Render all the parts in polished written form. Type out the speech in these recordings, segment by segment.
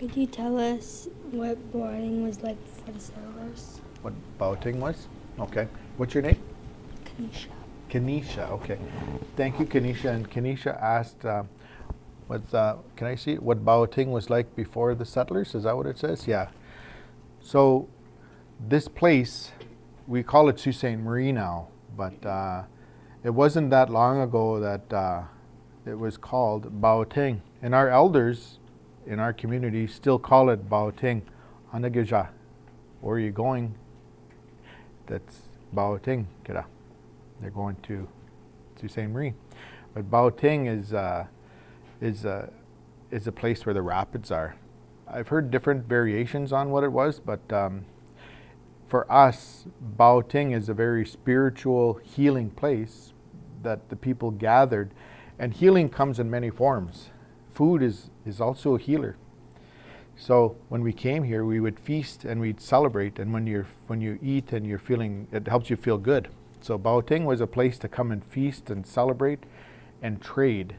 Could you tell us what Bawating was like before the settlers? What Bawating was? Okay. What's your name? Kanisha. Kenesha. Okay. Thank you, Kenesha. And Kenesha asked, can I see what Bawating was like before the settlers? Is that what it says? Yeah. So this place, we call it Sault Ste. Marie now, but it wasn't that long ago that it was called Bawating. And our elders in our community still call it Bawating. Anagaja. Where are you going? That's Bawating. Kira. They're going to Sault Ste. Marie. But Bawating is a place where the rapids are. I've heard different variations on what it was, but for us, Bawating is a very spiritual healing place that the people gathered. And healing comes in many forms. Food is also a healer. So when we came here, we would feast and we'd celebrate. And when you eat and you're feeling, it helps you feel good. So Bawating was a place to come and feast and celebrate and trade.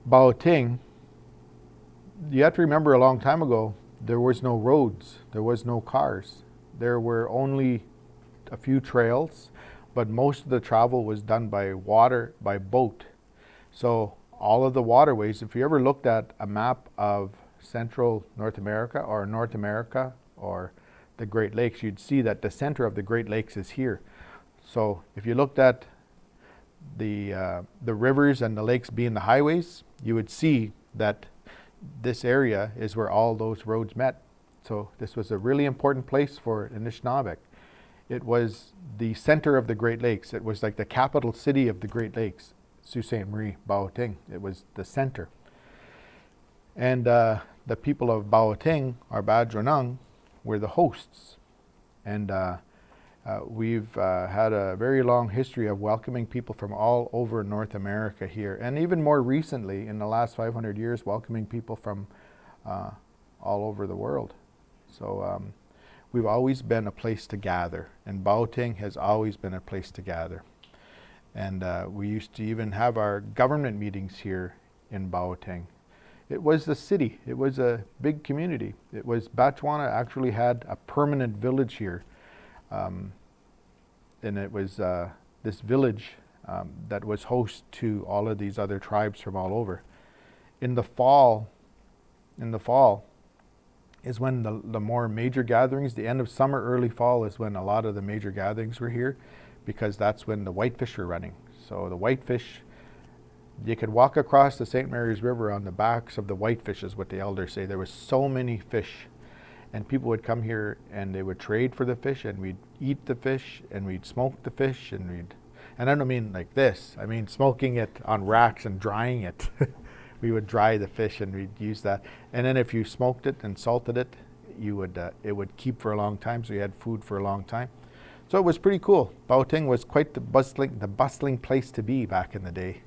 Bawating, you have to remember a long time ago, there was no roads, there was no cars. There were only a few trails, but most of the travel was done by water, by boat. So all of the waterways, if you ever looked at a map of Central North America or the Great Lakes, you'd see that the center of the Great Lakes is here. So if you looked at the rivers and the lakes being the highways, you would see that this area is where all those roads met. So this was a really important place for Anishnaabe. It was the center of the Great Lakes. It was like the capital city of the Great Lakes, Sault Ste. Marie, Bawating. It was the center. And the people of Bawating, or Batchewana, were the hosts. And we've had a very long history of welcoming people from all over North America here. And even more recently, in the last 500 years, welcoming people from all over the world. So we've always been a place to gather. And Bawating has always been a place to gather. And we used to even have our government meetings here in Bawating. It was the city. It was a big community. It was, Batchewana actually had a permanent village here. And it was this village that was host to all of these other tribes from all over. In the fall is when the more major gatherings, the end of summer, early fall is when a lot of the major gatherings were here, because that's when the whitefish are running. So the whitefish, you could walk across the St. Mary's River on the backs of the whitefish, is what the elders say. There was so many fish. And people would come here and they would trade for the fish, and we'd eat the fish and we'd smoke the fish, and I don't mean like this, I mean smoking it on racks and drying it. We would dry the fish and we'd use that. And then if you smoked it and salted it, it would keep for a long time, so you had food for a long time. So it was pretty cool. Bawating was quite the bustling place to be back in the day.